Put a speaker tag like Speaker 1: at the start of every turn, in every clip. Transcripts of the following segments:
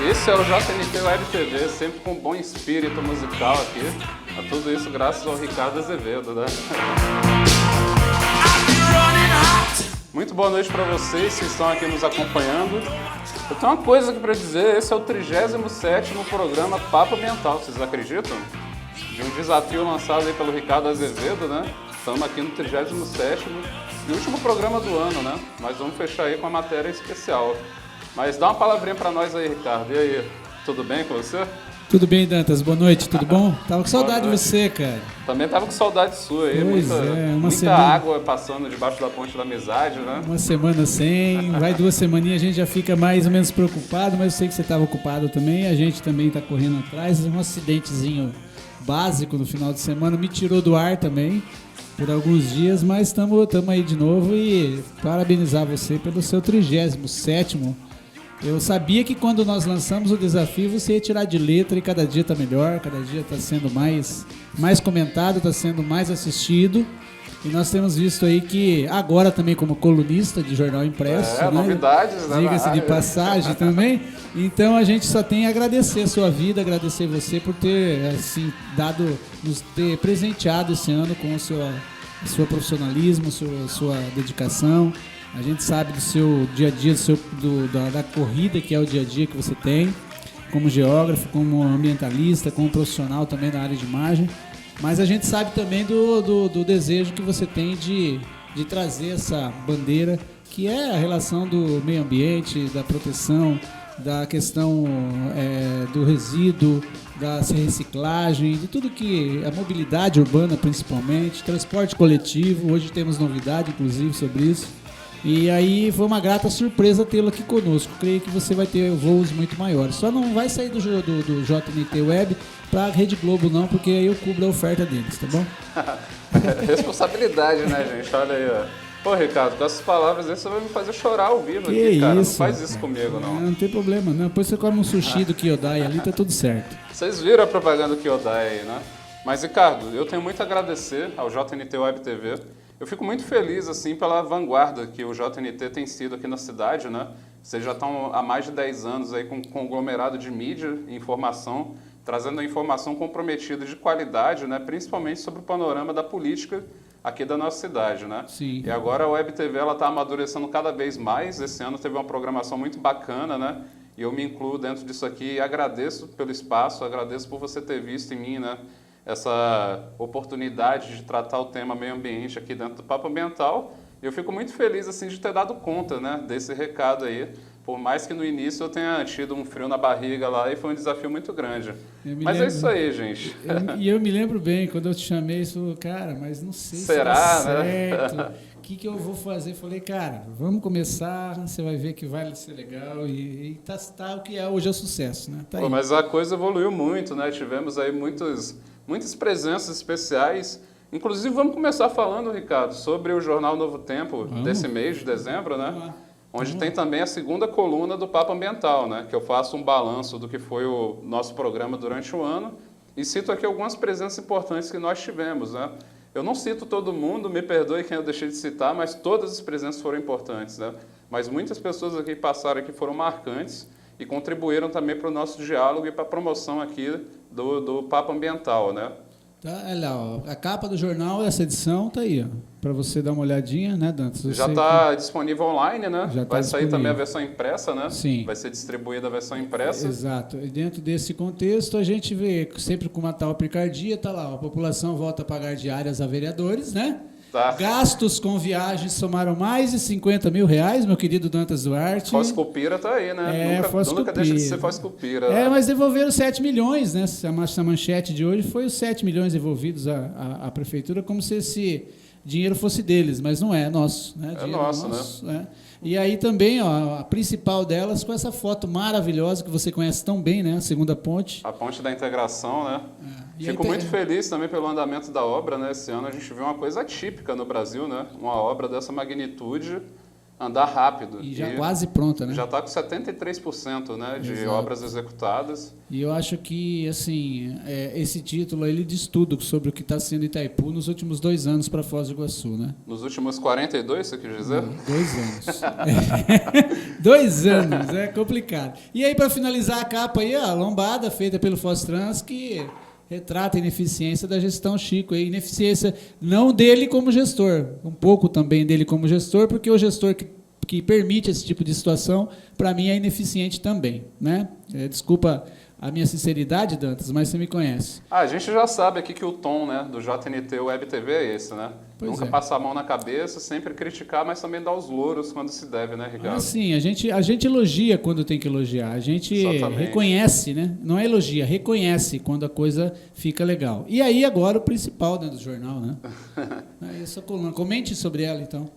Speaker 1: Esse é o JNT Web TV, sempre com um bom espírito musical aqui. A tudo isso graças ao Ricardo Azevedo, né? Muito boa noite para vocês que estão aqui nos acompanhando. Eu tenho uma coisa aqui para dizer, esse é o 37º programa Papo Ambiental, vocês acreditam? De um desafio lançado aí pelo Ricardo Azevedo, né? Estamos aqui no 37º e último programa do ano, né? Mas vamos fechar aí com a matéria especial. Mas dá uma palavrinha para nós aí, Ricardo. E aí, tudo bem com você?
Speaker 2: Tudo bem, Dantas? Boa noite, tudo bom? Tava com saudade de você, cara.
Speaker 1: Também tava com saudade sua aí, muita água passando debaixo da ponte da amizade, né?
Speaker 2: Uma semana sem, vai 2 semaninhas, a gente já fica mais ou menos preocupado, mas eu sei que você estava ocupado também, a gente também está correndo atrás. Um acidentezinho básico no final de semana me tirou do ar também por alguns dias, mas estamos aí de novo e parabenizar você pelo seu 37º. Eu sabia que quando nós lançamos o desafio você ia tirar de letra e cada dia está melhor, cada dia está sendo mais comentado, está sendo mais assistido. E nós temos visto aí que agora também como colunista de jornal impresso, né?
Speaker 1: Novidades, né?
Speaker 2: Diga-se de passagem também. Então a gente só tem a agradecer a sua vida, agradecer você por ter assim nos ter presenteado esse ano com o seu profissionalismo, sua dedicação. A gente sabe do seu dia a dia, da corrida que é o dia a dia que você tem, como geógrafo, como ambientalista, como profissional também na área de imagem. Mas a gente sabe também do desejo que você tem de trazer essa bandeira, que é a relação do meio ambiente, da proteção, da questão do resíduo, da reciclagem, de tudo que a mobilidade urbana principalmente, transporte coletivo. Hoje temos novidade, inclusive, sobre isso. E aí foi uma grata surpresa tê-lo aqui conosco. Creio que você vai ter voos muito maiores. Só não vai sair do JNT Web para a Rede Globo não, porque aí eu cubro a oferta deles, tá bom?
Speaker 1: Responsabilidade, né, gente? Olha aí, ó. Pô, Ricardo, com essas palavras aí você vai me fazer chorar ao vivo aqui, cara. Não faz isso comigo, não.
Speaker 2: Não tem problema, não. Depois você come um sushi do Kyodai ali, tá tudo certo.
Speaker 1: Vocês viram a propaganda do Kyodai aí, né? Mas, Ricardo, eu tenho muito a agradecer ao JNT Web TV. Eu fico muito feliz, assim, pela vanguarda que o JNT tem sido aqui na cidade, né? Vocês já estão há mais de 10 anos aí com um conglomerado de mídia e informação, trazendo a informação comprometida de qualidade, né? Principalmente sobre o panorama da política aqui da nossa cidade, né?
Speaker 2: Sim.
Speaker 1: E agora a Web TV está amadurecendo cada vez mais. Esse ano teve uma programação muito bacana, né? E eu me incluo dentro disso aqui e agradeço pelo espaço, agradeço por você ter visto em mim, né? Essa oportunidade de tratar o tema meio ambiente aqui dentro do Papo Ambiental. Eu fico muito feliz assim, de ter dado conta, né, desse recado aí. Por mais que no início eu tenha tido um frio na barriga lá e foi um desafio muito grande. Mas é isso aí, gente.
Speaker 2: Eu me lembro bem, quando eu te chamei, você falou, cara, mas não sei se
Speaker 1: será,
Speaker 2: certo.
Speaker 1: Né?
Speaker 2: O que eu vou fazer? Falei, cara, vamos começar, você vai ver que vai ser legal e tá o que é hoje é o sucesso, né? Tá aí.
Speaker 1: Mas a coisa evoluiu muito, né? Tivemos aí muitas presenças especiais. Inclusive, vamos começar falando, Ricardo, sobre o Jornal Novo Tempo desse mês de dezembro, né? Onde tem também a segunda coluna do Papo Ambiental, né? Que eu faço um balanço do que foi o nosso programa durante o ano e cito aqui algumas presenças importantes que nós tivemos, né? Eu não cito todo mundo, me perdoe quem eu deixei de citar, mas todas as presenças foram importantes, né? Mas muitas pessoas aqui passaram aqui foram marcantes e contribuíram também para o nosso diálogo e para a promoção aqui do Papo Ambiental, né?
Speaker 2: Tá, olha lá, ó, a capa do jornal, essa edição tá aí, ó, para você dar uma olhadinha, né, Dantas?
Speaker 1: Já está disponível online, né?
Speaker 2: Já
Speaker 1: vai
Speaker 2: tá
Speaker 1: sair também a versão impressa, né?
Speaker 2: Sim.
Speaker 1: Vai ser distribuída a versão impressa.
Speaker 2: Exato. E dentro desse contexto, a gente vê sempre com uma tal picardia, tá lá, a população volta a pagar diárias a vereadores, né?
Speaker 1: Tá.
Speaker 2: Gastos com viagens somaram mais de R$50 mil, meu querido Dantas Duarte.
Speaker 1: Foz-Cupira tá aí, né? Nunca deixa de ser Foz-Cupira.
Speaker 2: Né? Mas devolveram 7 milhões, né? A manchete de hoje foi os 7 milhões devolvidos à prefeitura, como se esse dinheiro fosse deles, mas não é nosso. Né?
Speaker 1: É nosso, né?
Speaker 2: E aí também, ó, a principal delas, com essa foto maravilhosa que você conhece tão bem, né? A segunda ponte.
Speaker 1: A ponte da integração, né? Fico muito feliz também pelo andamento da obra, né? Esse ano a gente viu uma coisa atípica no Brasil, né? Uma obra dessa magnitude andar rápido.
Speaker 2: E já quase pronta, né?
Speaker 1: Já está com 73%, né, de obras executadas.
Speaker 2: E eu acho que, assim, esse título ele diz tudo sobre o que está sendo Itaipu nos últimos 2 anos para Foz do Iguaçu, né?
Speaker 1: Nos últimos 42, você quis dizer?
Speaker 2: 2 anos. 2 anos, é complicado. E aí, para finalizar a capa aí, a lombada feita pelo Fostrans, que retrata a ineficiência da gestão Chico. A ineficiência não dele como gestor, um pouco também dele como gestor, porque o gestor que permite esse tipo de situação, para mim, é ineficiente também, né? Desculpa a minha sinceridade, Dantas, mas você me conhece.
Speaker 1: A gente já sabe aqui que o tom, né, do JNT Web TV é esse, né? Nunca passar a mão na cabeça, sempre criticar, mas também dar os louros quando se deve, né, Ricardo?
Speaker 2: Sim, a gente elogia quando tem que elogiar, a gente reconhece, né? Não é elogia, reconhece quando a coisa fica legal. E aí agora o principal dentro do jornal, né? Essa coluna, comente sobre ela então.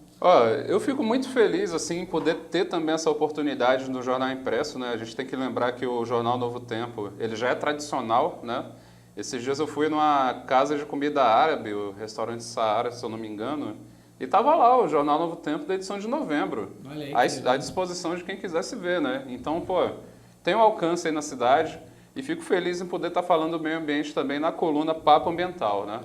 Speaker 1: Eu fico muito feliz assim, em poder ter também essa oportunidade no jornal impresso, né? A gente tem que lembrar que o jornal Novo Tempo, ele já é tradicional, né? Esses dias eu fui numa casa de comida árabe, o restaurante Saara, se eu não me engano, e estava lá o jornal Novo Tempo da edição de novembro, à disposição de quem quisesse ver, né? Então, tem um alcance aí na cidade e fico feliz em poder estar falando do meio ambiente também na coluna Papo Ambiental, né?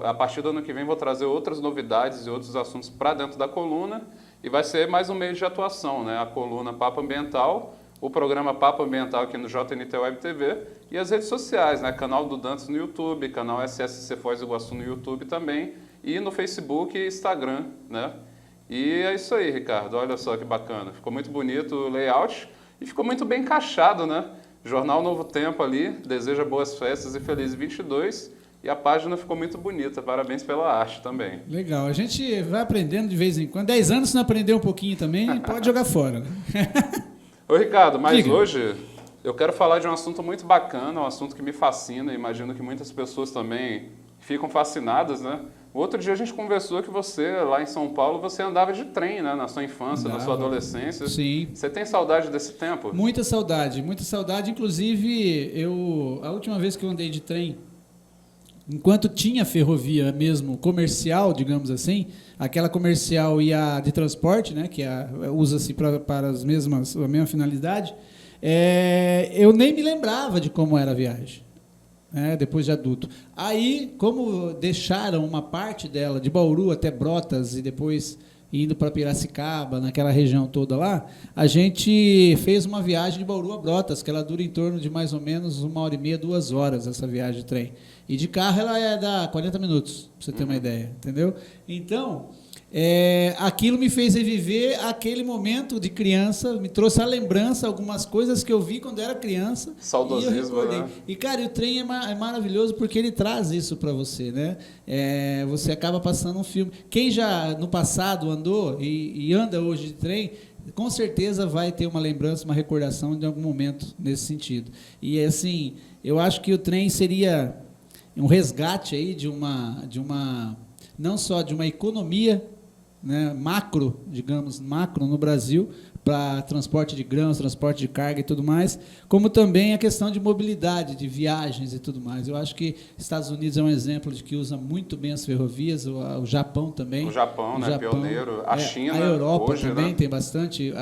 Speaker 1: A partir do ano que vem vou trazer outras novidades e outros assuntos para dentro da coluna e vai ser mais um meio de atuação, né? A coluna Papo Ambiental, o programa Papo Ambiental aqui no JNT Web TV e as redes sociais, né? Canal do Dantas no YouTube, canal SSC Foz do Iguaçu no YouTube também e no Facebook e Instagram, né? E é isso aí, Ricardo. Olha só que bacana. Ficou muito bonito o layout e ficou muito bem encaixado, né? Jornal Novo Tempo ali, deseja boas festas e feliz 22. E a página ficou muito bonita. Parabéns pela arte também.
Speaker 2: Legal. A gente vai aprendendo de vez em quando. 10 anos, se não aprender um pouquinho também, pode jogar fora. Né?
Speaker 1: Ô, Ricardo, mas hoje eu quero falar de um assunto muito bacana, um assunto que me fascina. Imagino que muitas pessoas também ficam fascinadas, né? O outro dia a gente conversou que você, lá em São Paulo, você andava de trem, né? Na sua infância, na sua adolescência.
Speaker 2: Sim.
Speaker 1: Você tem saudade desse tempo?
Speaker 2: Muita saudade, muita saudade. Inclusive, a última vez que eu andei de trem, enquanto tinha ferrovia mesmo comercial, digamos assim, aquela comercial e a de transporte, né, que usa-se para a mesma finalidade, eu nem me lembrava de como era a viagem, né, depois de adulto. Aí, como deixaram uma parte dela de Bauru até Brotas e depois indo para Piracicaba, naquela região toda lá, a gente fez uma viagem de Bauru a Brotas, que ela dura em torno de mais ou menos 1h30, 2 horas, essa viagem de trem. E de carro ela dá 40 minutos, para você ter uma ideia, entendeu? Então, aquilo me fez reviver aquele momento de criança, me trouxe à lembrança algumas coisas que eu vi quando era criança.
Speaker 1: Saudosismo, né?
Speaker 2: E, cara, o trem é maravilhoso porque ele traz isso para você, né? Você acaba passando um filme. Quem já no passado andou e anda hoje de trem, com certeza vai ter uma lembrança, uma recordação de algum momento nesse sentido. E, assim, eu acho que o trem seria um resgate aí de uma não só de uma economia, né, macro no Brasil, para transporte de grãos, transporte de carga e tudo mais, como também a questão de mobilidade, de viagens e tudo mais. Eu acho que Estados Unidos é um exemplo de que usa muito bem as ferrovias, o Japão também.
Speaker 1: O Japão, né, pioneiro. A China,
Speaker 2: a Europa
Speaker 1: hoje,
Speaker 2: também,
Speaker 1: né?
Speaker 2: tem bastante.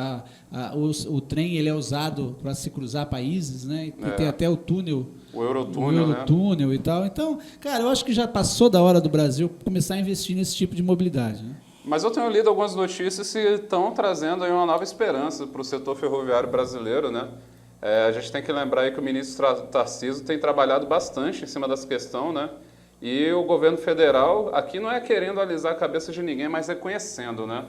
Speaker 2: O trem ele é usado para se cruzar países, né? E tem até o túnel.
Speaker 1: O Eurotúnel,
Speaker 2: né? E tal. Então, cara, eu acho que já passou da hora do Brasil começar a investir nesse tipo de mobilidade, né?
Speaker 1: Mas eu tenho lido algumas notícias que estão trazendo aí uma nova esperança para o setor ferroviário brasileiro, né? A gente tem que lembrar aí que o ministro Tarcísio tem trabalhado bastante em cima dessa questão, né? E o governo federal aqui não é querendo alisar a cabeça de ninguém, mas reconhecendo, né?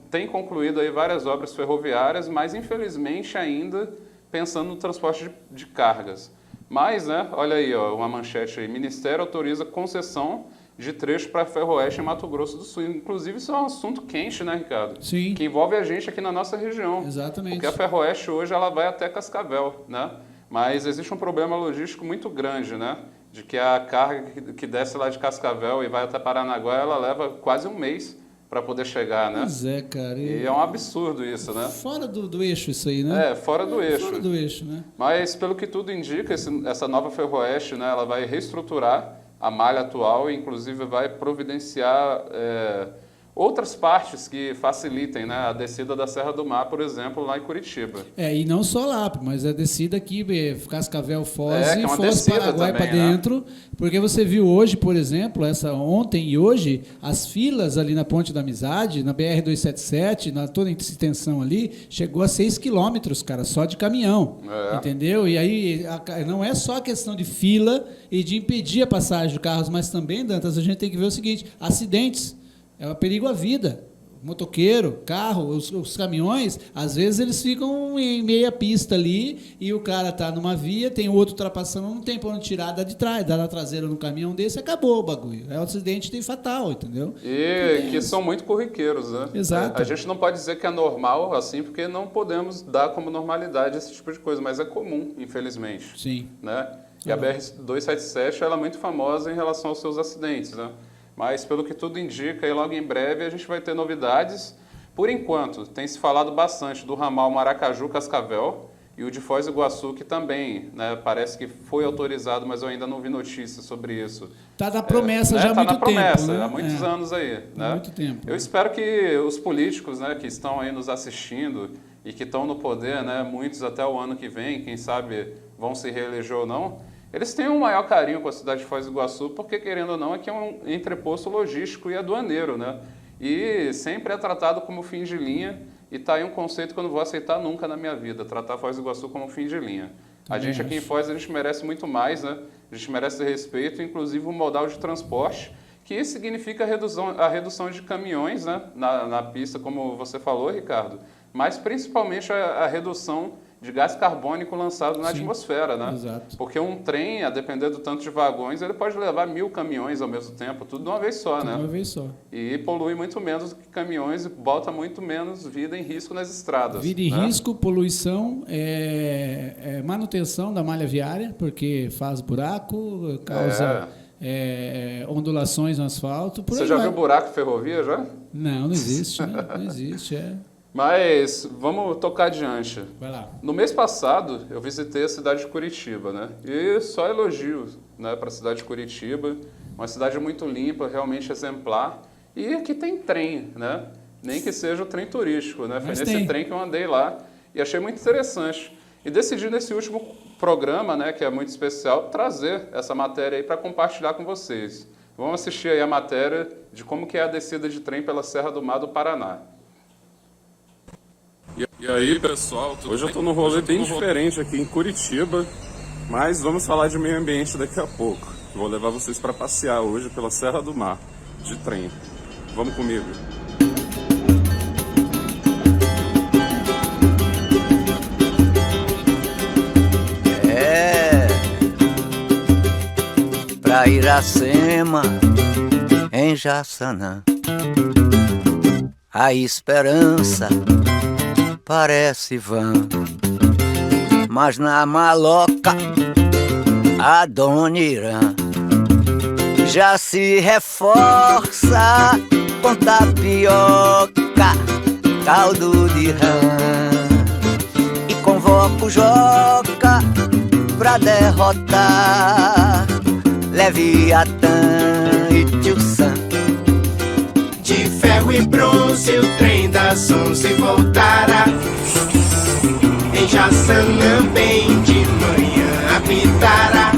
Speaker 1: Tem concluído aí várias obras ferroviárias, mas infelizmente ainda pensando no transporte de cargas. Mas, né, olha aí, ó, uma manchete aí, Ministério autoriza concessão de trecho para Ferroeste em Mato Grosso do Sul. Inclusive, isso é um assunto quente, né, Ricardo?
Speaker 2: Sim.
Speaker 1: Que envolve a gente aqui na nossa região.
Speaker 2: Exatamente.
Speaker 1: Porque a Ferroeste hoje ela vai até Cascavel, né? Mas existe um problema logístico muito grande, né? De que a carga que desce lá de Cascavel e vai até Paranaguá, ela leva quase um mês para poder chegar, né?
Speaker 2: Pois é, cara.
Speaker 1: E é um absurdo isso, né?
Speaker 2: Fora do eixo isso aí, né?
Speaker 1: Fora do eixo.
Speaker 2: Fora do eixo, né?
Speaker 1: Mas, pelo que tudo indica, essa nova Ferroeste, né, ela vai reestruturar a malha atual e, inclusive, vai providenciar outras partes que facilitem, né, a descida da Serra do Mar, por exemplo, lá em Curitiba.
Speaker 2: E não só lá, mas a descida aqui, Cascavel, Foz
Speaker 1: que é
Speaker 2: e
Speaker 1: uma
Speaker 2: Foz,
Speaker 1: descida
Speaker 2: Paraguai para
Speaker 1: também, né?
Speaker 2: dentro, porque você viu hoje, por exemplo, ontem e hoje, as filas ali na Ponte da Amizade, na BR-277, na toda a extensão ali, chegou a 6 quilômetros, cara, só de caminhão, entendeu? E aí não é só a questão de fila e de impedir a passagem de carros, mas também, Dantas, a gente tem que ver o seguinte, acidentes. É um perigo à vida. Motoqueiro, carro, os caminhões, às vezes eles ficam em meia pista ali e o cara está numa via, tem outro ultrapassando, não tem para onde tirar, dá de trás, dá na traseira no caminhão desse, acabou o bagulho. É um acidente fatal, entendeu?
Speaker 1: E que são muito corriqueiros, né?
Speaker 2: Exato.
Speaker 1: A gente não pode dizer que é normal assim, porque não podemos dar como normalidade esse tipo de coisa, mas é comum, infelizmente.
Speaker 2: Sim.
Speaker 1: Né? E a BR-277 ela é muito famosa em relação aos seus acidentes, né? Mas, pelo que tudo indica, aí logo em breve a gente vai ter novidades. Por enquanto, tem se falado bastante do ramal Maracaju-Cascavel e o de Foz do Iguaçu, que também, né, parece que foi autorizado, mas eu ainda não vi notícias sobre isso.
Speaker 2: Está na promessa já há muito tempo. Está na promessa,
Speaker 1: há muitos anos aí. Né?
Speaker 2: Há muito tempo.
Speaker 1: Eu espero que os políticos, né, que estão aí nos assistindo e que estão no poder, né, muitos até o ano que vem, quem sabe vão se reeleger ou não, eles têm um maior carinho com a cidade de Foz do Iguaçu, porque, querendo ou não, aqui é um entreposto logístico e aduaneiro, né? E sempre é tratado como fim de linha, e está aí um conceito que eu não vou aceitar nunca na minha vida, tratar Foz do Iguaçu como fim de linha. A gente aqui em Foz, a gente merece muito mais, né? A gente merece respeito, inclusive o modal de transporte, que significa a redução de caminhões, né? na pista, como você falou, Ricardo, mas principalmente a redução de gás carbônico lançado na atmosfera, né?
Speaker 2: Exato.
Speaker 1: Porque um trem, a depender do tanto de vagões, ele pode levar 1000 caminhões ao mesmo tempo, tudo de uma vez só, né?
Speaker 2: De uma vez só.
Speaker 1: E polui muito menos do que caminhões e bota muito menos vida em risco nas estradas.
Speaker 2: Vida em risco, poluição, manutenção da malha viária, porque faz buraco, causa ondulações no asfalto.
Speaker 1: Você já viu buraco de ferrovia, já?
Speaker 2: Não existe, né? Não existe,
Speaker 1: Mas vamos tocar adiante.
Speaker 2: Vai lá.
Speaker 1: No mês passado, eu visitei a cidade de Curitiba, né? E só elogios, né, para a cidade de Curitiba. Uma cidade muito limpa, realmente exemplar. E aqui tem trem, né? Nem que seja o trem turístico, né? Foi nesse trem que eu andei lá e achei muito interessante. E decidi nesse último programa, né, que é muito especial, trazer essa matéria aí para compartilhar com vocês. Vamos assistir aí a matéria de como que é a descida de trem pela Serra do Mar do Paraná. E aí, pessoal, hoje eu estou num rolê bem diferente aqui em Curitiba, mas vamos falar de meio ambiente daqui a pouco. Vou levar vocês para passear hoje pela Serra do Mar, de trem. Vamos comigo.
Speaker 3: Pra Iracema, em Jaçanã, a esperança parece vã, mas na maloca a Dona Irã já se reforça com tapioca, caldo de rã, e convoca o Joca pra derrotar Leviatã e Tio Sam.
Speaker 4: De ferro e bronze o trem das 11 voltará, em Jaçanã bem de manhã apitará.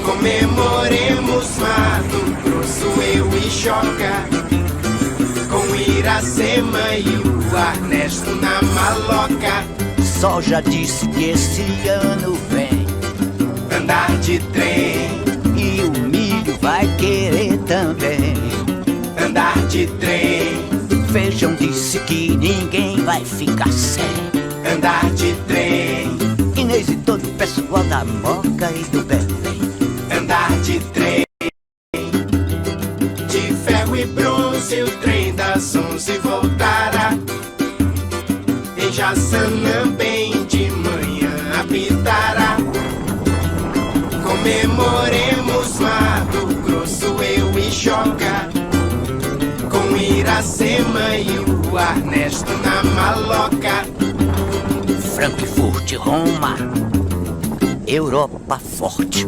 Speaker 4: Comemoremos Mato Grosso, eu e Joca, com Iracema e o Ernesto na maloca.
Speaker 3: Só já disse que esse ano vem
Speaker 4: andar de trem,
Speaker 3: e o milho vai querer também
Speaker 4: andar de trem.
Speaker 3: Feijão disse que ninguém vai ficar sem
Speaker 4: andar de trem.
Speaker 3: Inês e todo o pessoal da Moca e do Belém
Speaker 4: andar de trem. De ferro e bronze o trem das 11 voltará, em Jaçanã bem de manhã apitará. Comemoremos Mato Grosso, eu e Joca, com Iracema e o Ernesto na maloca.
Speaker 3: Frankfurt, Roma, Europa forte,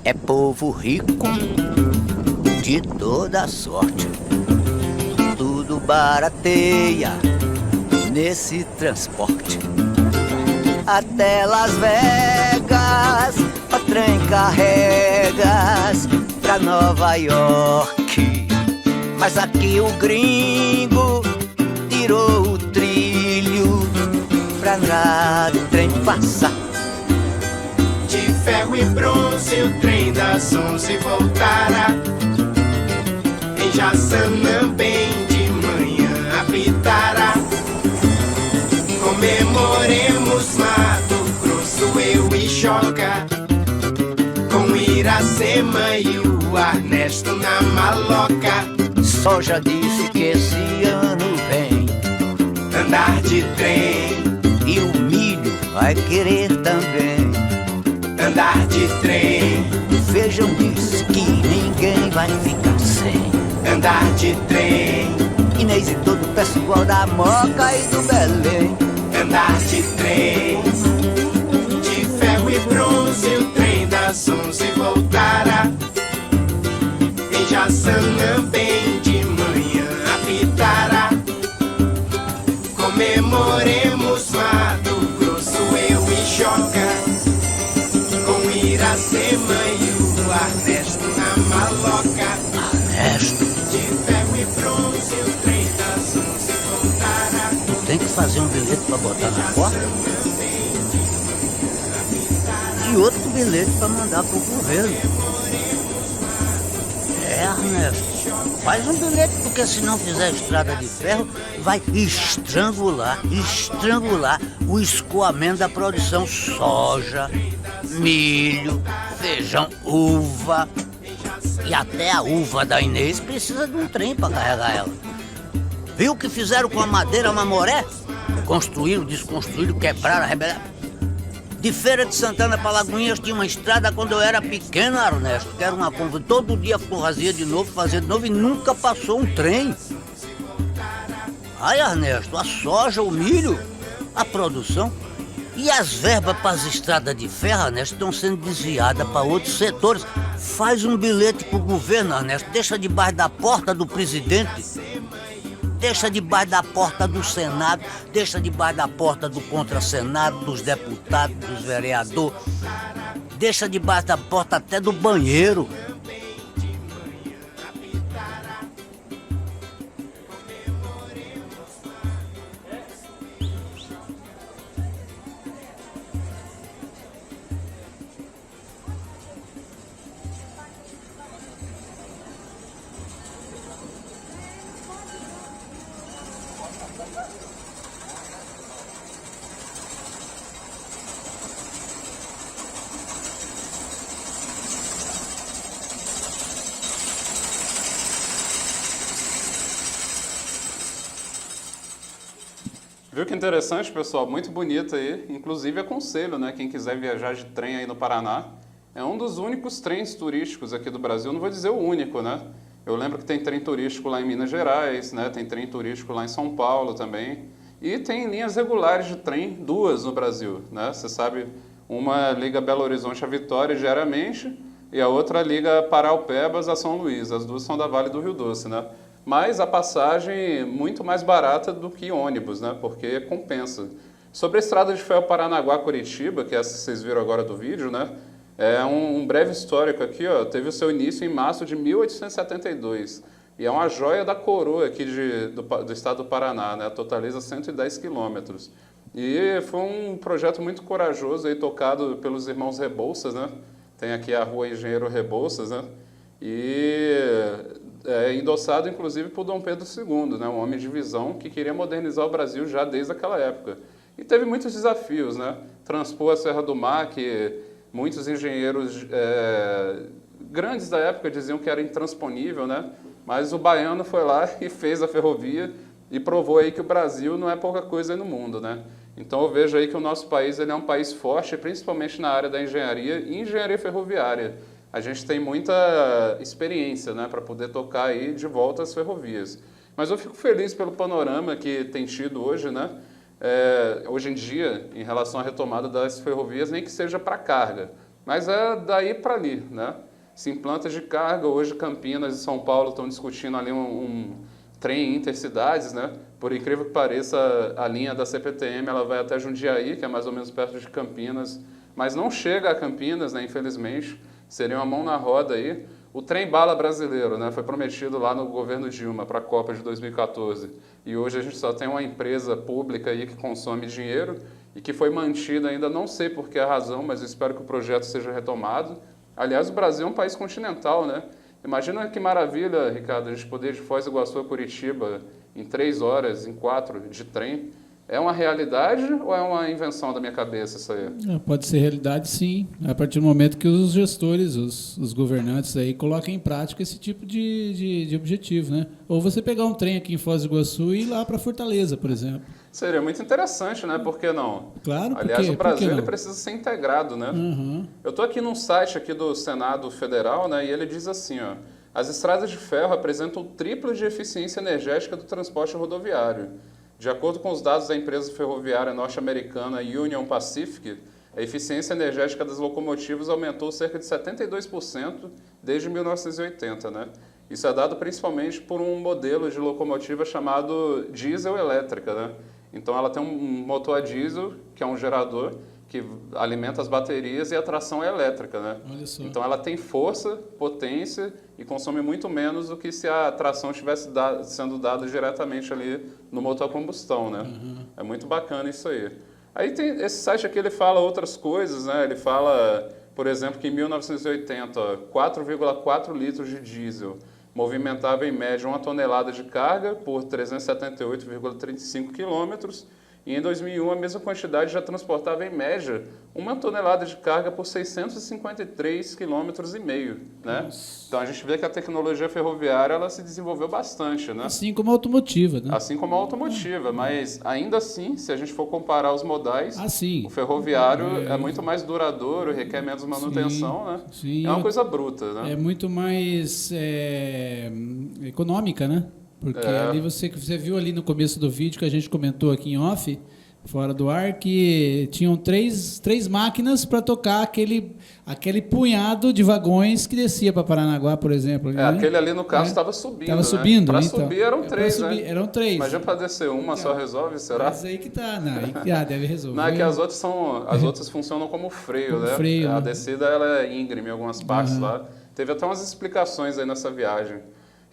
Speaker 3: é povo rico, de toda sorte. Tudo barateia nesse transporte. Até Las Vegas, o trem carregas pra Nova York. Mas aqui o gringo tirou o trilho pra nada o trem passar.
Speaker 4: De ferro e bronze o trem das 11 voltará. Em Jaçanã bem de manhã apitará. Comemoremos Mato Grosso, eu e Joca, com Iracema e o Ernesto na maloca.
Speaker 3: Soja disse que esse ano vem
Speaker 4: Andar de trem,
Speaker 3: e o milho vai querer também.
Speaker 4: andar de trem,
Speaker 3: O feijão disse que ninguém vai ficar sem.
Speaker 4: andar de trem,
Speaker 3: Inês e todo o pessoal da Moca e do Belém.
Speaker 4: andar de trem. De ferro e bronze o trem das 11 voltará. Em Jaçanã bem de manhã apitará. Comemoremos Mato Grosso, eu e Joca, com Iracema e o Ernesto na maloca.
Speaker 3: Ernesto,
Speaker 4: De ferro e bronze o trem das 11 voltará.
Speaker 3: tem que fazer um bilhete pra botar na porta e outro bilhete pra mandar pro governo. Ernesto, faz um bilhete, porque se não fizer estrada de ferro, vai estrangular o escoamento da produção soja, milho, feijão, uva. E até a uva da Inês precisa de um trem para carregar ela. Viu o que fizeram com a madeira Mamoré? Construíram, desconstruíram, quebraram, arrebentaram. De Feira de Santana para Lagoinhas tinha uma estrada quando eu era pequeno, Ernesto, que era uma conva. Todo dia fazia de novo, fazia de novo e nunca passou um trem. Ai, Ernesto, a soja, o milho, a produção e as verbas para as estradas de ferro, Ernesto, estão sendo desviadas para outros setores. Faz um bilhete pro governo, Ernesto, deixa debaixo da porta do presidente. Deixa debaixo da porta do Senado, deixa debaixo da porta do Contra-Senado, dos deputados, dos vereadores. Deixa debaixo da porta até do banheiro.
Speaker 1: Viu que interessante, pessoal? Muito bonito aí. Inclusive, aconselho, né? Quem quiser viajar de trem aí no Paraná. É um dos únicos trens turísticos aqui do Brasil. Não vou dizer o único, né? Eu lembro que tem trem turístico lá em Minas Gerais, né? Tem trem turístico lá em São Paulo também. E tem linhas regulares de trem, 2 no Brasil, né? Você sabe, uma liga Belo Horizonte a Vitória diariamente e a outra liga Paraupebas a São Luís. As duas são da Vale do Rio Doce, né? Mas a passagem muito mais barata do que ônibus, né? Porque compensa. Sobre a estrada de ferro Paranaguá-Curitiba, que é essa que vocês viram agora do vídeo, né? É um breve histórico aqui, ó. Teve o seu início em março de 1872. E é uma joia da coroa aqui do estado do Paraná, né? Totaliza 110 quilômetros. E foi um projeto muito corajoso aí, tocado pelos irmãos Rebouças, né? Tem aqui a rua Engenheiro Rebouças, né? E endossado, inclusive, por Dom Pedro II, né? Um homem de visão que queria modernizar o Brasil já desde aquela época. E teve muitos desafios, né? Transpor a Serra do Mar, que muitos engenheiros grandes da época diziam que era intransponível, né? Mas o baiano foi lá e fez a ferrovia e provou aí que o Brasil não é pouca coisa aí no mundo, né? Então eu vejo aí que o nosso país ele é um país forte, principalmente na área da engenharia e engenharia ferroviária. A gente tem muita experiência, né, para poder tocar aí de volta as ferrovias. Mas eu fico feliz pelo panorama que tem tido hoje, né? Hoje em dia, em relação à retomada das ferrovias, nem que seja para carga, mas é daí para ali, né? se implanta de carga. Hoje Campinas e São Paulo estão discutindo ali um trem intercidades, né? Por incrível que pareça, a linha da CPTM ela vai até Jundiaí, que é mais ou menos perto de Campinas, mas não chega a Campinas, né? Infelizmente, seria uma mão na roda aí. O trem-bala brasileiro, né? Foi prometido lá no governo Dilma para a Copa de 2014 e hoje a gente só tem uma empresa pública aí que consome dinheiro e que foi mantida ainda, não sei por que a razão, mas eu espero que o projeto seja retomado. Aliás, o Brasil é um país continental, né? Imagina que maravilha, Ricardo, a gente poder ir de Foz do Iguaçu a Curitiba em 3 horas, em 4 de trem. É uma realidade ou é uma invenção da minha cabeça isso aí?
Speaker 2: Pode ser realidade, sim. A partir do momento que os gestores, os governantes aí coloquem em prática esse tipo de objetivo, né? Ou você pegar um trem aqui em Foz do Iguaçu e ir lá para Fortaleza, por exemplo.
Speaker 1: Seria muito interessante, né? Por que não?
Speaker 2: Claro,
Speaker 1: Aliás, o Brasil
Speaker 2: por que
Speaker 1: ele precisa ser integrado, né?
Speaker 2: Uhum.
Speaker 1: Eu estou aqui num site aqui do Senado Federal, né? E ele diz assim, ó, as estradas de ferro apresentam o triplo de eficiência energética do transporte rodoviário. De acordo com os dados da empresa ferroviária norte-americana Union Pacific, a eficiência energética das locomotivas aumentou cerca de 72% desde 1980, né? Isso é dado principalmente por um modelo de locomotiva chamado diesel elétrica, né? Então ela tem um motor a diesel, que é um gerador, que alimenta as baterias e a tração é elétrica, né?
Speaker 2: Olha só.
Speaker 1: Então ela tem força, potência e consome muito menos do que se a tração estivesse sendo dada diretamente ali no motor a combustão, né?
Speaker 2: Uhum.
Speaker 1: É muito bacana isso aí. Aí tem esse site aqui, ele fala outras coisas, né? Ele fala, por exemplo, que em 1980, 4,4 litros de diesel movimentava em média 1 tonelada de carga por 378,35 quilômetros. E em 2001, a mesma quantidade já transportava, em média, 1 tonelada de carga por 653,5 km, né? Então, a gente vê que a tecnologia ferroviária ela se desenvolveu bastante, né?
Speaker 2: Assim como a automotiva, né?
Speaker 1: Assim como a automotiva, mas ainda assim, se a gente for comparar os modais,
Speaker 2: sim.
Speaker 1: o ferroviário é muito mais duradouro, requer menos manutenção, né?
Speaker 2: Sim.
Speaker 1: É uma coisa bruta, né?
Speaker 2: É muito mais econômica, né? Porque ali você viu ali no começo do vídeo que a gente comentou aqui em off, fora do ar, que tinham três máquinas para tocar aquele punhado de vagões que descia para Paranaguá, por exemplo.
Speaker 1: Né? Aquele ali no caso estava subindo.
Speaker 2: Estava subindo.
Speaker 1: Para
Speaker 2: então,
Speaker 1: subir eram 3, né?
Speaker 2: Eram 3.
Speaker 1: Mas já para descer uma só resolve, será?
Speaker 2: Mas aí que tá, deve resolver.
Speaker 1: Não, é que as outras funcionam como freio, né?
Speaker 2: Freio,
Speaker 1: a
Speaker 2: né?
Speaker 1: descida ela é íngreme em algumas partes lá. Teve até umas explicações aí nessa viagem.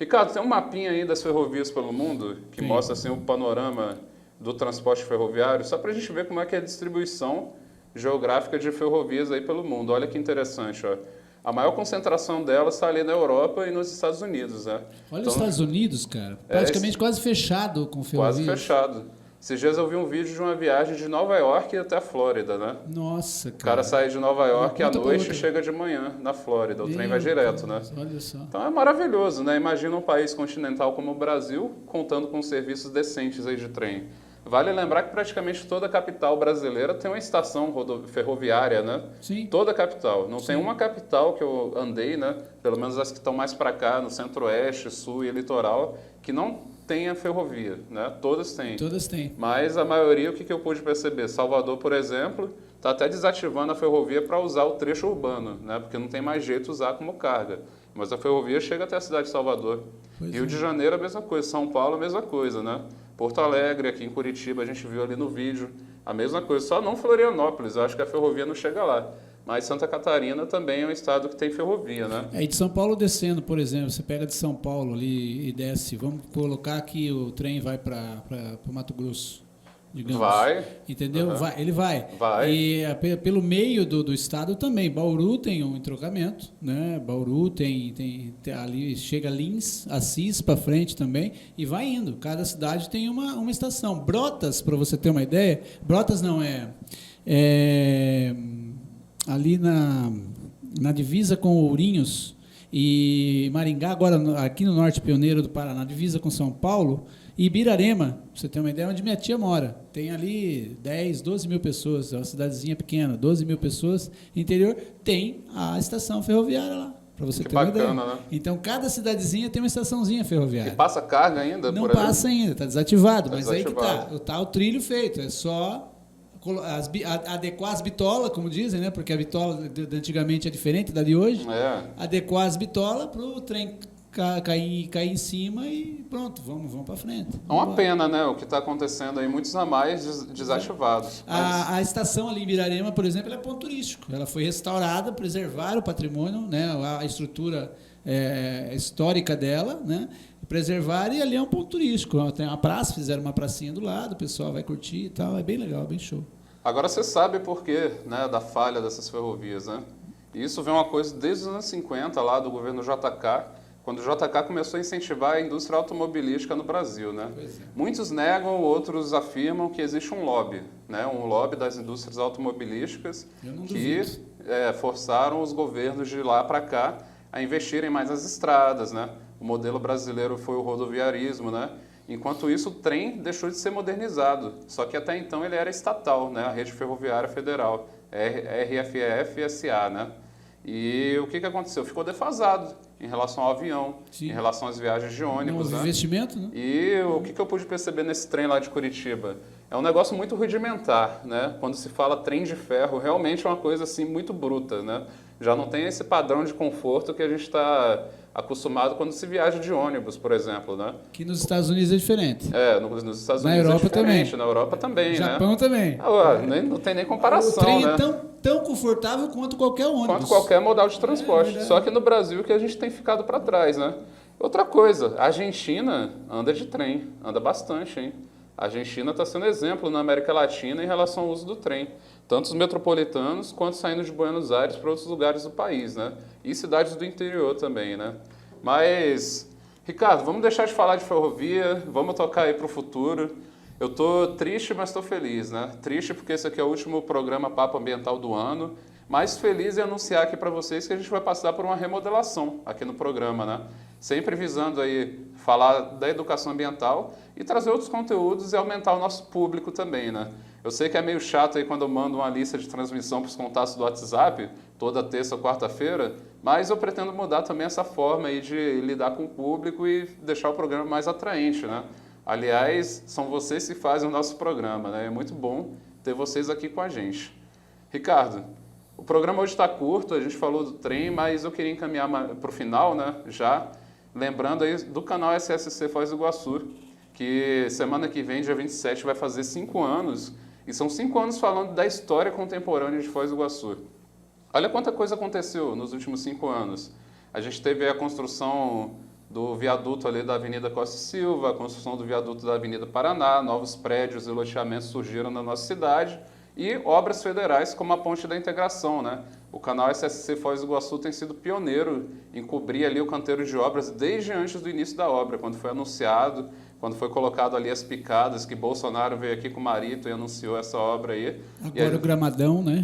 Speaker 1: Ricardo, tem um mapinha aí das ferrovias pelo mundo que mostra assim o panorama do transporte ferroviário, só para a gente ver como é que é a distribuição geográfica de ferrovias aí pelo mundo. Olha que interessante, ó. A maior concentração delas está ali na Europa e nos Estados Unidos, né?
Speaker 2: Olha os Estados Unidos, cara. Praticamente quase fechado com ferrovias.
Speaker 1: Quase fechado. Esses dias eu vi um vídeo de uma viagem de Nova York até a Flórida, né?
Speaker 2: Nossa, cara.
Speaker 1: O cara sai de Nova York à noite e chega de manhã na Flórida. O trem vai direto, né?
Speaker 2: Olha só.
Speaker 1: Então é maravilhoso, né? Imagina um país continental como o Brasil contando com serviços decentes aí de trem. Vale lembrar que praticamente toda a capital brasileira tem uma estação ferroviária, né?
Speaker 2: Sim.
Speaker 1: Toda a capital. Não tem uma capital que eu andei, né? Pelo menos as que estão mais para cá, no centro-oeste, sul e litoral, que não tenha ferrovia, né? Todas têm.
Speaker 2: Todas têm.
Speaker 1: Mas a maioria, o que eu pude perceber? Salvador, por exemplo, está até desativando a ferrovia para usar o trecho urbano, né? Porque não tem mais jeito de usar como carga. Mas a ferrovia chega até a cidade de Salvador. Rio de Janeiro, a mesma coisa. São Paulo, a mesma coisa, né? Porto Alegre, aqui em Curitiba, a gente viu ali no vídeo, a mesma coisa. Só não Florianópolis, eu acho que a ferrovia não chega lá. Mas Santa Catarina também é um estado que tem ferrovia, né?
Speaker 2: E de São Paulo descendo, por exemplo, você pega de São Paulo ali e desce, vamos colocar que o trem vai para Mato Grosso, digamos.
Speaker 1: Vai.
Speaker 2: Entendeu? Uhum. Ele vai. E pelo meio do estado também. Bauru tem um entroncamento, né? Bauru tem ali, chega Lins, Assis para frente também e vai indo. Cada cidade tem uma estação. Brotas, para você ter uma ideia, Brotas não ali na divisa com Ourinhos e Maringá, agora aqui no Norte Pioneiro do Paraná, divisa com São Paulo, e Ibirarema, pra você ter uma ideia, onde minha tia mora. Tem ali 10, 12 mil pessoas, é uma cidadezinha pequena, 12 mil pessoas, interior, tem a estação ferroviária lá. Para você ter uma ideia. Né? Então, cada cidadezinha tem uma estaçãozinha ferroviária.
Speaker 1: E passa carga ainda?
Speaker 2: Não passa ainda, está desativado, mas aí que tá o trilho feito, é só adequar as bitolas, como dizem, né? Porque a bitola de antigamente é diferente da de hoje. Adequar as bitolas para o trem cair em cima e pronto, vamos para frente.
Speaker 1: É uma pena, né? O que está acontecendo aí, muitos ramais desativados.
Speaker 2: A estação ali em Birarema, por exemplo, ela é ponto turístico. Ela foi restaurada, preservaram o patrimônio, né? A estrutura histórica dela, né? Preservaram, e ali é um ponto turístico. Tem uma praça, fizeram uma pracinha do lado, o pessoal vai curtir e tal. É bem legal, bem show.
Speaker 1: Agora você sabe por quê, né, da falha dessas ferrovias, né? E isso vem uma coisa desde os anos 50, lá do governo JK, quando o JK começou a incentivar a indústria automobilística no Brasil, né? Muitos negam, outros afirmam que existe um lobby, né? Um lobby das indústrias automobilísticas que forçaram os governos de lá para cá a investirem mais nas estradas, né? O modelo brasileiro foi o rodoviarismo, né? Enquanto isso, o trem deixou de ser modernizado. Só que até então ele era estatal, né? A Rede Ferroviária Federal, RFF-SA, né? E o que aconteceu? Ficou defasado em relação ao avião, em relação às viagens de ônibus, né?
Speaker 2: Investimento, né?
Speaker 1: E o que eu pude perceber nesse trem lá de Curitiba? É um negócio muito rudimentar, né? Quando se fala trem de ferro, realmente é uma coisa assim muito bruta, né? Já não tem esse padrão de conforto que a gente está acostumado quando se viaja de ônibus, por exemplo, né?
Speaker 2: Que nos Estados Unidos é diferente.
Speaker 1: Nos Estados
Speaker 2: Na
Speaker 1: Unidos
Speaker 2: Europa
Speaker 1: é diferente,
Speaker 2: também.
Speaker 1: Na Europa também,
Speaker 2: Japão
Speaker 1: né?
Speaker 2: também.
Speaker 1: Não tem nem comparação,
Speaker 2: o trem
Speaker 1: né?
Speaker 2: é tão confortável quanto qualquer ônibus.
Speaker 1: Quanto qualquer modal de transporte. Só que no Brasil que a gente tem ficado para trás, né? Outra coisa, a Argentina anda de trem, anda bastante, hein? A Argentina está sendo exemplo na América Latina em relação ao uso do trem. Tanto os metropolitanos quanto saindo de Buenos Aires para outros lugares do país, né? E cidades do interior também, né? Mas, Ricardo, vamos deixar de falar de ferrovia, vamos tocar aí para o futuro. Eu estou triste, mas estou feliz, né? Triste porque esse aqui é o último programa Papo Ambiental do ano, mas feliz em anunciar aqui para vocês que a gente vai passar por uma remodelação aqui no programa, né? Sempre visando aí falar da educação ambiental e trazer outros conteúdos e aumentar o nosso público também, né? Eu sei que é meio chato aí quando eu mando uma lista de transmissão para os contatos do WhatsApp, toda terça ou quarta-feira, mas eu pretendo mudar também essa forma aí de lidar com o público e deixar o programa mais atraente, né? Aliás, são vocês que fazem o nosso programa, né? É muito bom ter vocês aqui com a gente. Ricardo, o programa hoje está curto, a gente falou do trem, mas eu queria encaminhar para o final, né? Já lembrando aí do canal SSC Foz do Iguaçu, que semana que vem, dia 27, vai fazer 5 anos, e são 5 anos falando da história contemporânea de Foz do Iguaçu. Olha quanta coisa aconteceu nos últimos 5 anos. A gente teve a construção do viaduto ali da Avenida Costa e Silva, a construção do viaduto da Avenida Paraná, novos prédios e loteamentos surgiram na nossa cidade, e obras federais como a Ponte da Integração, né? O canal SSC Foz do Iguaçu tem sido pioneiro em cobrir ali o canteiro de obras desde antes do início da obra, quando foi anunciado, quando foi colocado ali as picadas, que Bolsonaro veio aqui com o Marito e anunciou essa obra aí.
Speaker 2: Agora o Gramadão, né?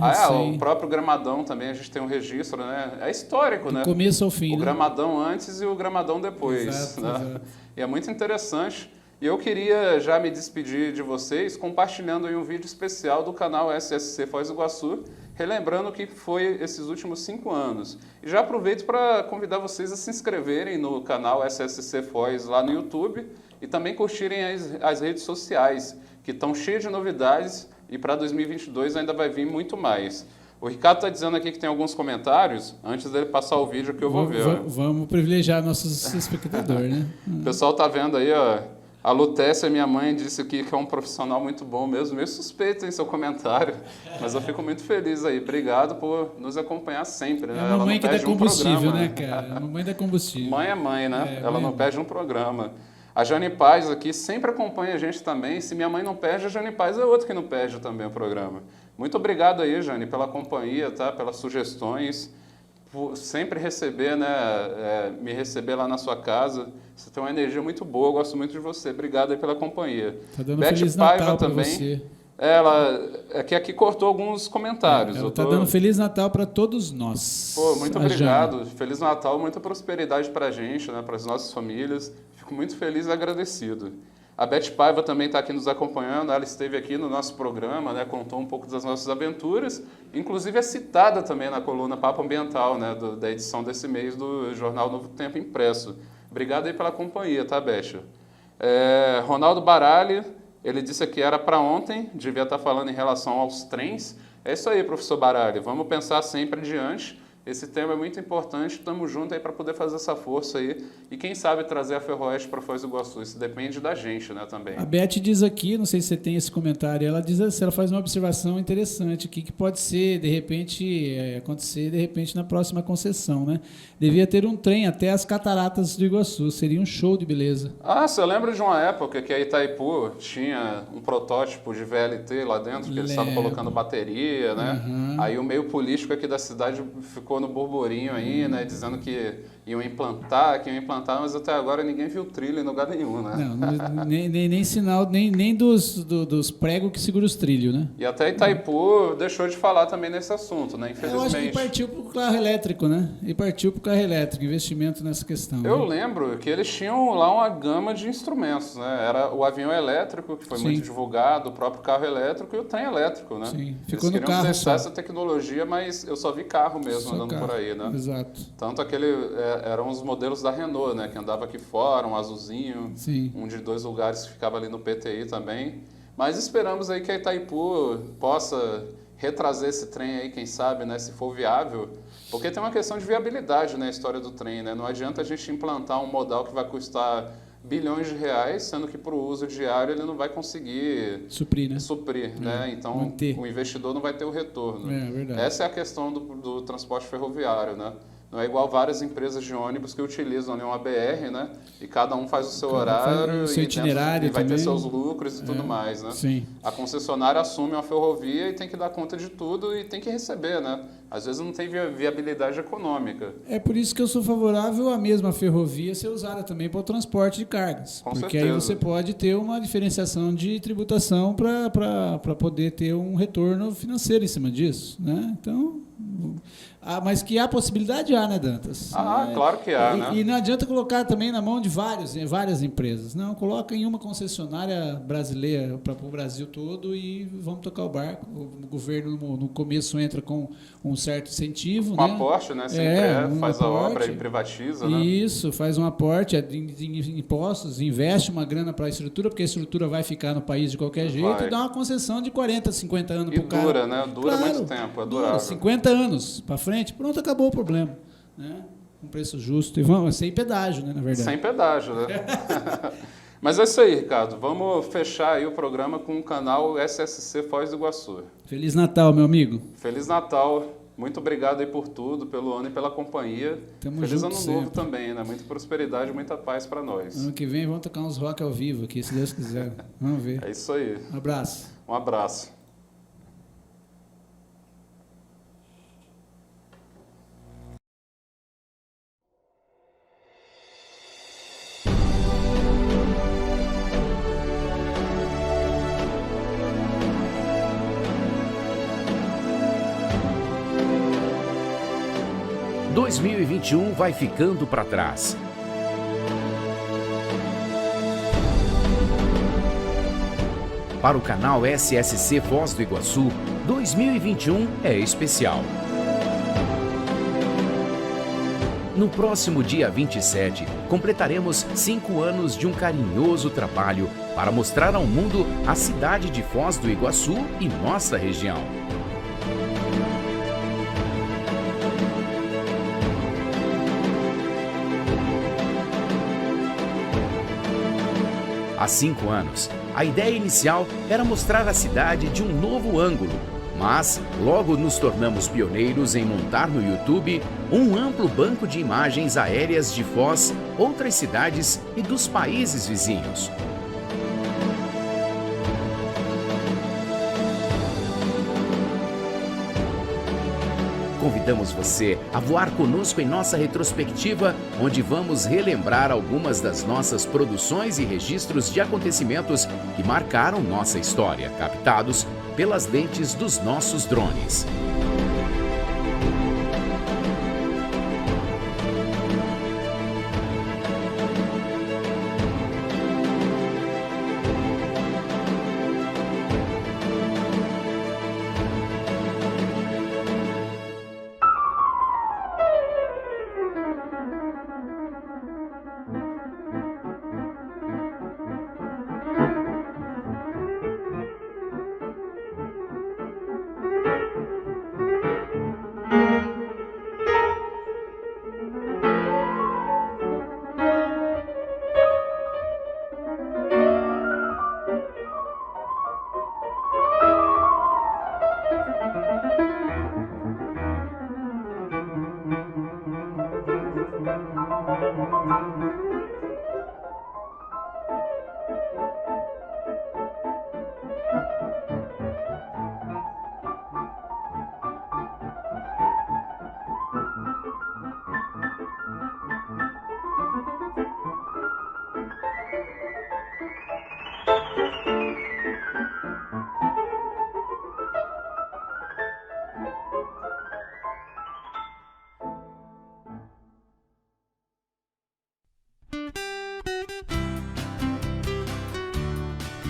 Speaker 1: O próprio Gramadão também, a gente tem um registro, né? É histórico, né?
Speaker 2: Do começo ao fim,
Speaker 1: O Gramadão antes e o Gramadão depois.
Speaker 2: Exato,
Speaker 1: né?
Speaker 2: exato.
Speaker 1: E é muito interessante. E eu queria já me despedir de vocês compartilhando aí um vídeo especial do canal SSC Foz do Iguaçu, relembrando o que foi esses últimos 5 anos. E já aproveito para convidar vocês a se inscreverem no canal SSC Foz lá no YouTube e também curtirem as redes sociais, que estão cheias de novidades e para 2022 ainda vai vir muito mais. O Ricardo está dizendo aqui que tem alguns comentários, antes dele passar o vídeo que eu vou ver.
Speaker 2: Vamos privilegiar nossos espectadores, né?
Speaker 1: O pessoal está vendo aí, ó. A Lutécia, minha mãe, disse aqui que é um profissional muito bom mesmo. Meio suspeito em seu comentário, mas eu fico muito feliz aí. Obrigado por nos acompanhar sempre. Né?
Speaker 2: É a mamãe que dá combustível, né, cara? A mamãe dá combustível.
Speaker 1: Mãe é mãe, né? Ela não perde um programa. A Jane Paz aqui sempre acompanha a gente também. Se minha mãe não perde, a Jane Paz é outra que não perde também o programa. Muito obrigado aí, Jane, pela companhia, tá? Pelas sugestões. Por sempre receber, né? Me receber lá na sua casa. Você tem uma energia muito boa, eu gosto muito de você. Obrigado aí pela companhia.
Speaker 2: Tá dando
Speaker 1: Beth
Speaker 2: Feliz
Speaker 1: Paiva
Speaker 2: Natal
Speaker 1: também.
Speaker 2: pra você.
Speaker 1: Ela aqui cortou alguns comentários.
Speaker 2: Ela tá dando Feliz Natal para todos nós.
Speaker 1: Pô, muito obrigado. Feliz Natal, muita prosperidade pra gente, né? Para as nossas famílias. Fico muito feliz e agradecido. A Beth Paiva também está aqui nos acompanhando, ela esteve aqui no nosso programa, né, contou um pouco das nossas aventuras, inclusive é citada também na coluna Papo Ambiental, né, da edição desse mês do Jornal Novo Tempo impresso. Obrigado aí pela companhia, tá, Beth? Ronaldo Baralli Ele disse que era para ontem, devia estar falando em relação aos trens. É isso aí, professor Baralho, vamos pensar sempre adiante. Esse tema é muito importante, estamos juntos aí para poder fazer essa força aí. E quem sabe trazer a Ferroeste para Foz do Iguaçu, isso depende da gente, né, também.
Speaker 2: A Beth diz aqui, não sei se você tem esse comentário, ela diz assim, ela faz uma observação interessante aqui, que pode ser, de repente, acontecer, de repente, na próxima concessão, né? Devia ter um trem até as cataratas do Iguaçu, seria um show de beleza.
Speaker 1: Ah, você lembra de uma época que a Itaipu tinha um protótipo de VLT lá dentro, que eles estavam colocando bateria, né?
Speaker 2: Uhum.
Speaker 1: Aí o meio político aqui da cidade ficou no burburinho aí, né? Dizendo que iam implantar, mas até agora ninguém viu trilho em lugar nenhum, né?
Speaker 2: Não, nem sinal, nem dos pregos que segura os trilhos, né?
Speaker 1: E até Itaipu deixou de falar também nesse assunto, né? Infelizmente.
Speaker 2: Eu acho que partiu para o carro elétrico, né? E partiu para o carro elétrico, investimento nessa questão.
Speaker 1: Eu
Speaker 2: né?
Speaker 1: lembro que eles tinham lá uma gama de instrumentos, né? Era o avião elétrico, que foi muito divulgado, o próprio carro elétrico e o trem elétrico, né?
Speaker 2: Sim,
Speaker 1: eles
Speaker 2: ficou no
Speaker 1: queriam
Speaker 2: carro
Speaker 1: testar
Speaker 2: só.
Speaker 1: essa tecnologia, mas eu só vi carro mesmo
Speaker 2: Só
Speaker 1: andando
Speaker 2: carro.
Speaker 1: por aí, né?
Speaker 2: Exato.
Speaker 1: Tanto eram os modelos da Renault, né? Que andava aqui fora, um azulzinho,
Speaker 2: Sim.
Speaker 1: um de 2 lugares que ficava ali no PTI também. Mas esperamos aí que a Itaipu possa retrazer esse trem aí, quem sabe, né? Se for viável. Porque tem uma questão de viabilidade, né? A história do trem, né? Não adianta a gente implantar um modal que vai custar bilhões de reais, sendo que para o uso diário ele não vai conseguir
Speaker 2: suprir,
Speaker 1: né? Então
Speaker 2: manter.
Speaker 1: O investidor não vai ter o retorno.
Speaker 2: É verdade.
Speaker 1: Essa é a questão do transporte ferroviário, né? Não é igual várias empresas de ônibus que utilizam ali uma BR, né? E cada um faz o seu horário
Speaker 2: o seu itinerário
Speaker 1: e vai ter
Speaker 2: também.
Speaker 1: seus lucros e tudo mais, né?
Speaker 2: Sim.
Speaker 1: A concessionária assume uma ferrovia e tem que dar conta de tudo e tem que receber, né? Às vezes não tem viabilidade econômica.
Speaker 2: É por isso que eu sou favorável à mesma ferrovia ser usada também para o transporte de cargas.
Speaker 1: Com
Speaker 2: porque
Speaker 1: certeza.
Speaker 2: aí você pode ter uma diferenciação de tributação para poder ter um retorno financeiro em cima disso, né? Então, mas que há possibilidade, há, né, Dantas?
Speaker 1: Claro que há, né?
Speaker 2: E não adianta colocar também na mão de várias empresas. Não, coloca em uma concessionária brasileira para o Brasil todo e vamos tocar o barco. O governo no começo entra com um certo incentivo,
Speaker 1: Com
Speaker 2: né?
Speaker 1: aporte, né? Sempre faz a obra e privatiza, né?
Speaker 2: Isso, faz um aporte de impostos, investe uma grana para a estrutura, porque a estrutura vai ficar no país de qualquer jeito, e dá uma concessão de 40, 50 anos para o cara.
Speaker 1: E dura, né? Dura
Speaker 2: Claro,
Speaker 1: muito tempo, é durável.
Speaker 2: 50 anos para frente, pronto, acabou o problema. Né? Um preço justo, e sem pedágio, né, na verdade.
Speaker 1: Sem pedágio, né? Mas é isso aí, Ricardo. Vamos fechar aí o programa com o canal SSC Foz do Iguaçu.
Speaker 2: Feliz Natal, meu amigo.
Speaker 1: Feliz Natal. Muito obrigado aí por tudo, pelo ano e pela companhia. Feliz ano novo também, né? Muita prosperidade, muita paz para nós.
Speaker 2: Ano que vem vamos tocar uns rock ao vivo aqui, se Deus quiser. Vamos ver.
Speaker 1: É isso aí.
Speaker 2: Um abraço.
Speaker 1: Um abraço.
Speaker 5: Em 2021 vai ficando para trás. Para o canal SSC Foz do Iguaçu, 2021 é especial. No próximo dia 27, completaremos 5 anos de um carinhoso trabalho para mostrar ao mundo a cidade de Foz do Iguaçu e nossa região. Há 5 anos, a ideia inicial era mostrar a cidade de um novo ângulo, mas logo nos tornamos pioneiros em montar no YouTube um amplo banco de imagens aéreas de Foz, outras cidades e dos países vizinhos. Convidamos você a voar conosco em nossa retrospectiva, onde vamos relembrar algumas das nossas produções e registros de acontecimentos que marcaram nossa história, captados pelas lentes dos nossos drones.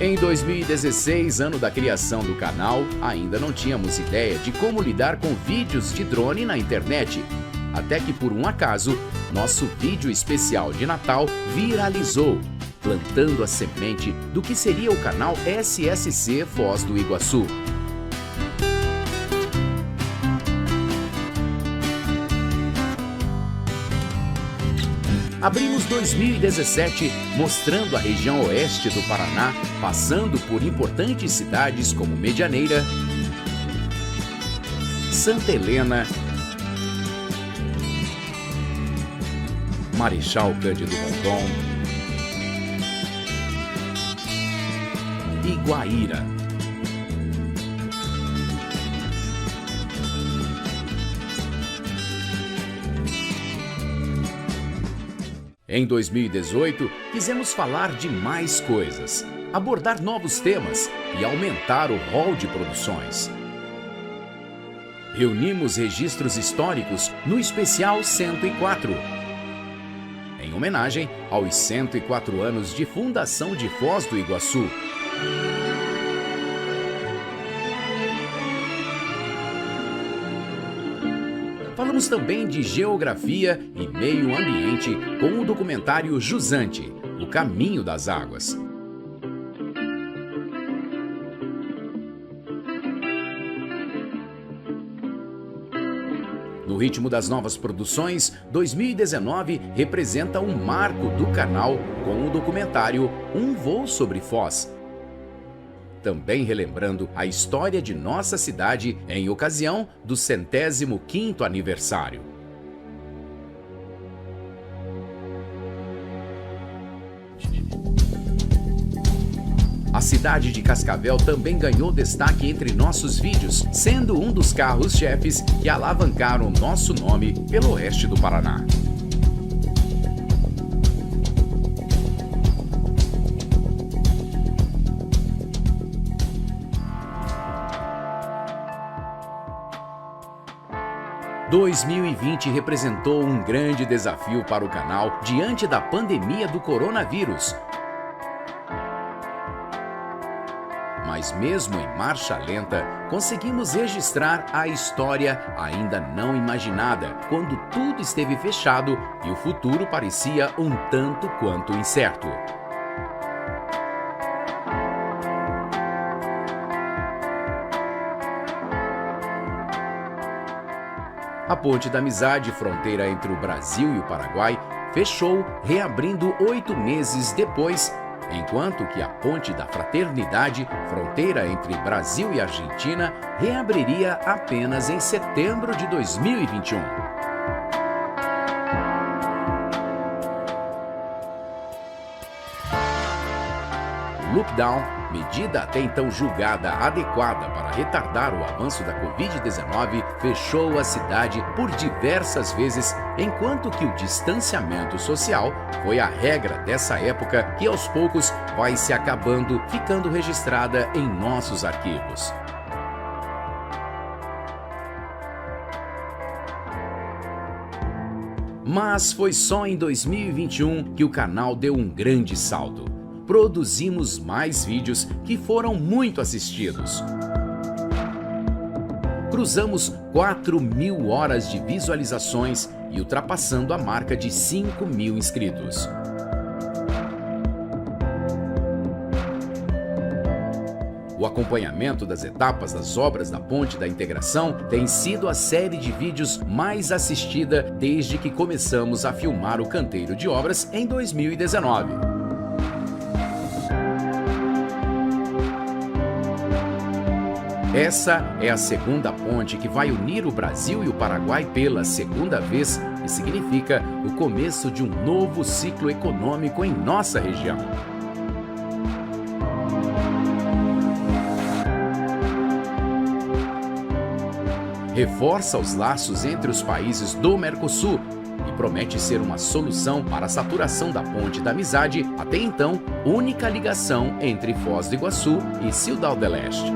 Speaker 5: Em 2016, ano da criação do canal, ainda não tínhamos ideia de como lidar com vídeos de drone na internet. Até que, por um acaso, nosso vídeo especial de Natal viralizou, plantando a semente do que seria o canal SSC Foz do Iguaçu. Abrimos 2017 mostrando a região oeste do Paraná, passando por importantes cidades como Medianeira, Santa Helena, Marechal Cândido Rondon e Guaíra. Em 2018, quisemos falar de mais coisas, abordar novos temas e aumentar o rol de produções. Reunimos registros históricos no especial 104, em homenagem aos 104 anos de fundação de Foz do Iguaçu. Falamos também de geografia e meio ambiente com o documentário Jusante, O Caminho das Águas. No ritmo das novas produções, 2019 representa um marco do canal com o documentário Um Voo sobre Foz. Também relembrando a história de nossa cidade em ocasião do 105º aniversário. A cidade de Cascavel também ganhou destaque entre nossos vídeos, sendo um dos carros-chefes que alavancaram nosso nome pelo oeste do Paraná. Em 2020 representou um grande desafio para o canal diante da pandemia do coronavírus. Mas mesmo em marcha lenta, conseguimos registrar a história ainda não imaginada, quando tudo esteve fechado e o futuro parecia um tanto quanto incerto. A Ponte da Amizade, fronteira entre o Brasil e o Paraguai, fechou, reabrindo 8 meses depois, enquanto que a Ponte da Fraternidade, fronteira entre Brasil e Argentina, reabriria apenas em setembro de 2021. O lockdown, medida até então julgada adequada para retardar o avanço da Covid-19, fechou a cidade por diversas vezes, enquanto que o distanciamento social foi a regra dessa época que aos poucos vai se acabando, ficando registrada em nossos arquivos. Mas foi só em 2021 que o canal deu um grande salto. Produzimos mais vídeos que foram muito assistidos. Cruzamos 4.000 horas de visualizações e ultrapassando a marca de 5.000 inscritos. O acompanhamento das etapas das obras da Ponte da Integração tem sido a série de vídeos mais assistida desde que começamos a filmar o canteiro de obras em 2019. Essa é a segunda ponte que vai unir o Brasil e o Paraguai pela segunda vez e significa o começo de um novo ciclo econômico em nossa região. Reforça os laços entre os países do Mercosul e promete ser uma solução para a saturação da Ponte da Amizade, até então única ligação entre Foz do Iguaçu e Ciudad del Este.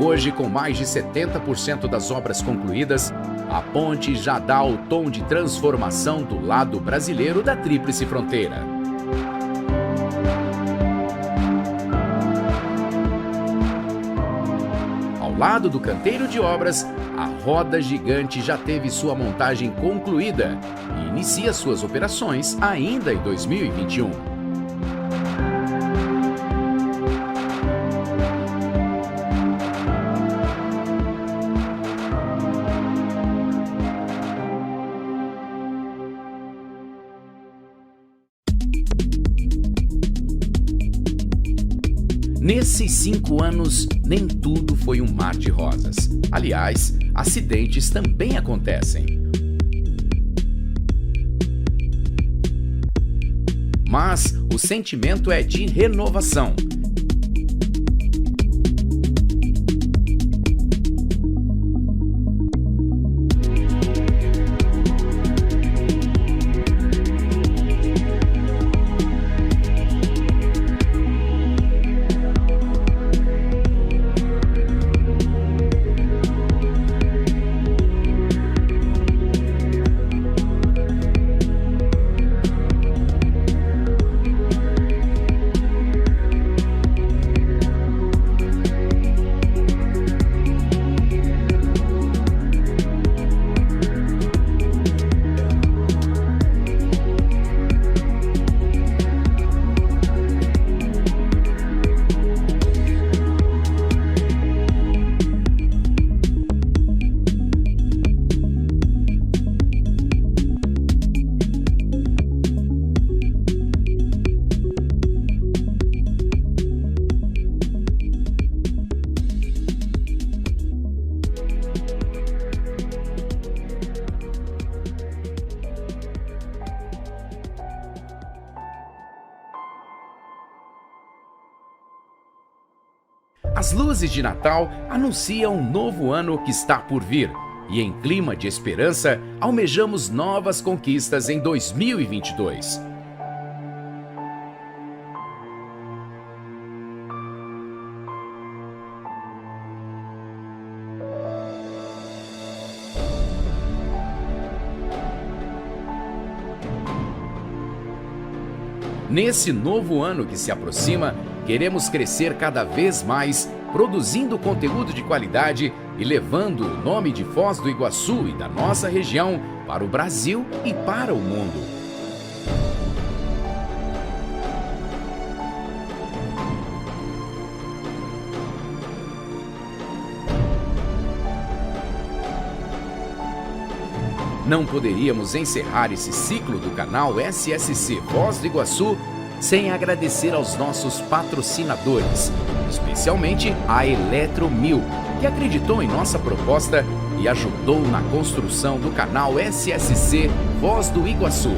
Speaker 5: Hoje, com mais de 70% das obras concluídas, a ponte já dá o tom de transformação do lado brasileiro da Tríplice Fronteira. lado do canteiro de obras, a roda gigante já teve sua montagem concluída e inicia suas operações ainda em 2021. Nesses 5 anos, nem tudo foi um mar de rosas. Aliás, acidentes também acontecem. Mas o sentimento é de renovação. As luzes de Natal anunciam um novo ano que está por vir. E em clima de esperança, almejamos novas conquistas em 2022. Nesse novo ano que se aproxima, queremos crescer cada vez mais, produzindo conteúdo de qualidade e levando o nome de Foz do Iguaçu e da nossa região para o Brasil e para o mundo. Não poderíamos encerrar esse ciclo do canal SSC Foz do Iguaçu sem agradecer aos nossos patrocinadores, especialmente a Eletromil, que acreditou em nossa proposta e ajudou na construção do canal SSC Foz do Iguaçu.